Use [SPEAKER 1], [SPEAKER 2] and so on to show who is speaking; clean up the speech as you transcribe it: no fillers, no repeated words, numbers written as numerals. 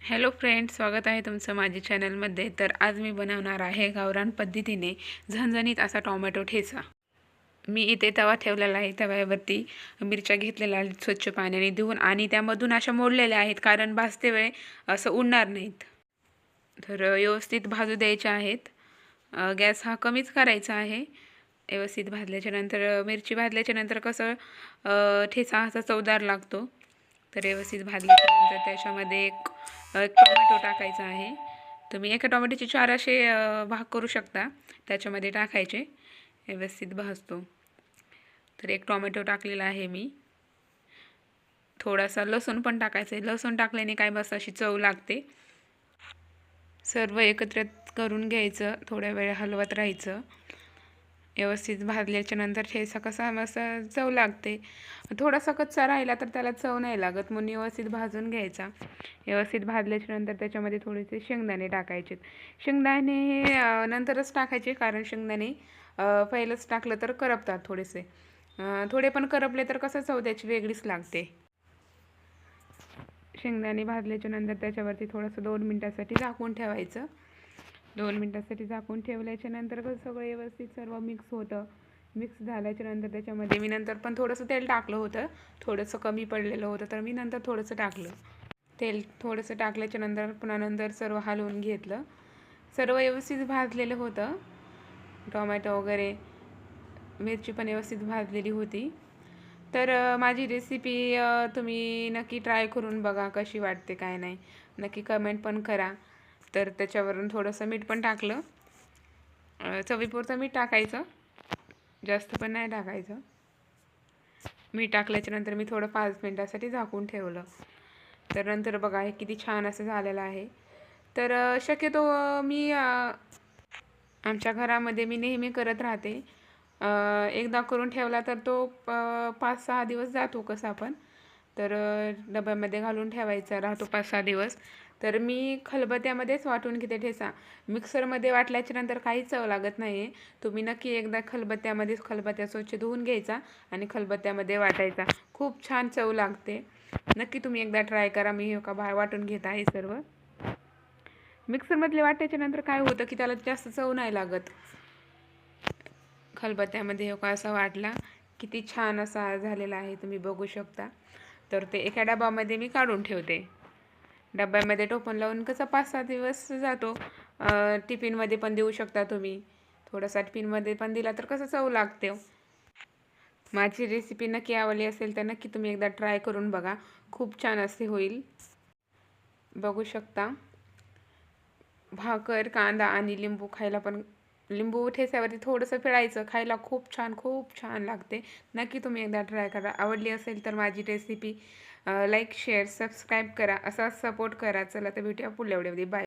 [SPEAKER 1] Hello friends, स्वागत आहे तुमचं माझ्या चॅनलमध्ये. तर आज मी बनवणार आहे गावरान पद्धतीने झणझणीत असा टोमॅटो ठेचा. मी इथे तवा ठेवलेला आहे. तव्यावरती मिरच्या घेतलेल्या आहेत स्वच्छ पाण्याने धुवून आणि त्यामधून अशा मोडलेल्या आहेत, कारण भाजते वेळे असं उडणार नाहीत. तर व्यवस्थित भाजू द्यायच्या आहेत. गॅस हा कमीच करायचा आहे. व्यवस्थित भाजल्याच्या नंतर मिरची भाजल्याच्या नंतर कसं ठेचा असा चवदार लागतो. तर व्यवस्थित भाजल्याच्यानंतर त्याच्यामध्ये एक टोमॅटो टाकायचा आहे. तुम्ही एका टोमॅटोचे 4 असे भाग करू शकता, त्याच्यामध्ये टाकायचे. व्यवस्थित भाजतो. तर एक टोमॅटो टाकलेला आहे मी. थोडासा लसूण पण टाकायचं आहे. लसूण टाकल्याने काय मस्त अशी चव लागते. सर्व एकत्रित करून घ्यायचं, थोड्या वेळ हलवत राहायचं. व्यवस्थित भाजल्याच्या नंतर ठेचा कसा मस्त चव लागते. थोडासा कच्चा राहिला तर त्याला चव नाही लागत, म्हणून व्यवस्थित भाजून घ्यायचा. व्यवस्थित भाजल्याच्या नंतर त्याच्यामध्ये थोडेसे शेंगदाणे टाकायचे. शेंगदाणे हे नंतरच टाकायचे, कारण शेंगदाणे पहिलंच टाकलं तर करपतात थोडेसे. थोडे पण करपले तर कसं चव त्याची वेगळीच लागते. शेंगदाणे भाजल्याच्या नंतर त्याच्यावरती थोडंसं 2 मिनटासाठी झाकून ठेवायचं. 2 मिनटासाठी झाकून ठेवल्याच्या नंतर कसं सगळं व्यवस्थित सर्व मिक्स होतं. मिक्स झाल्याच्या नंतर त्याच्यामध्ये मी नंतर पण थोडंसं तेल टाकलं होतं. थोडंसं कमी पडलेलं होतं, तर मी नंतर थोडंसं टाकलं. तेल थोडंसं टाकल्याच्या नंतर पुन्हा नंतर सर्व हलवून घेतलं. सर्व व्यवस्थित भाजलेलं होतं. टोमॅटो वगैरे, मिरची पण व्यवस्थित भाजलेली होती. तर माझी रेसिपी तुम्ही नक्की ट्राय करून बघा, कशी वाटते काय नाही. नक्की कमेंट पण करा. तर त्याच्यावरून थोडंसं मीठ पण टाकलं. चवीपुरतं मीठ टाकायचं, जास्त पण नाही टाकायचं. मीठ टाकल्याच्यानंतर मी थोडं 5 मिनटासाठी झाकून ठेवलं. तर नंतर बघा हे किती छान असं झालेलं आहे. तर शक्यतो मी आमच्या घरामध्ये मी नेहमी करत राहते. एकदा करून ठेवला तर तो 5-6 दिवस जातो कसा पण. तर डब्यामध्ये घालून ठेवायचा राहतो 5-6 दिवस. तर मी खलबत्त्यामध्येच वाटून घेते ठेचा. मिक्सरमध्ये वाटल्याच्या नंतर काहीच चव लागत नाही आहे. तुम्ही नक्की एकदा खलबत्त्या स्वच्छ धुवून घ्यायचा आणि खलबत्त्यामध्ये वाटायचा. खूप छान चव लागते. नक्की तुम्ही एकदा ट्राय करा. मी हे का वाटून घेत आहे सर्व. मिक्सरमधले वाटायच्या नंतर काय होतं की त्याला जास्त चव नाही लागत. खलबत्त्यामध्ये हो का असा वाटला, किती छान असा झालेला आहे, तुम्ही बघू शकता. तर ते एका डब्यामध्ये मी काढून ठेवते. डब्यामध्ये टोपण लावून कसं 5-6 दिवस जातो. टिफिनमध्ये पण देऊ शकता तुम्ही. थोडासा टिफिनमध्ये पण दिला तर कसं चव लागते. माझी रेसिपी नक्की आवडली असेल तर नक्की तुम्ही एकदा ट्राय करून बघा. खूप छान असे होईल. बघू शकता. भाकर, कांदा आणि लिंबू खायला पण, लिंबू ठेच्यावरती थोडंसं पिळायचं, खायला खूप छान लागते. नक्की तुम्ही एकदा ट्राय करा. आवडली असेल तर माझी रेसिपी लाईक, शेअर, सबस्क्राईब करा. असा सपोर्ट करा. चला तर भेटूया पुढल्या व्हिडिओमध्ये. बाय.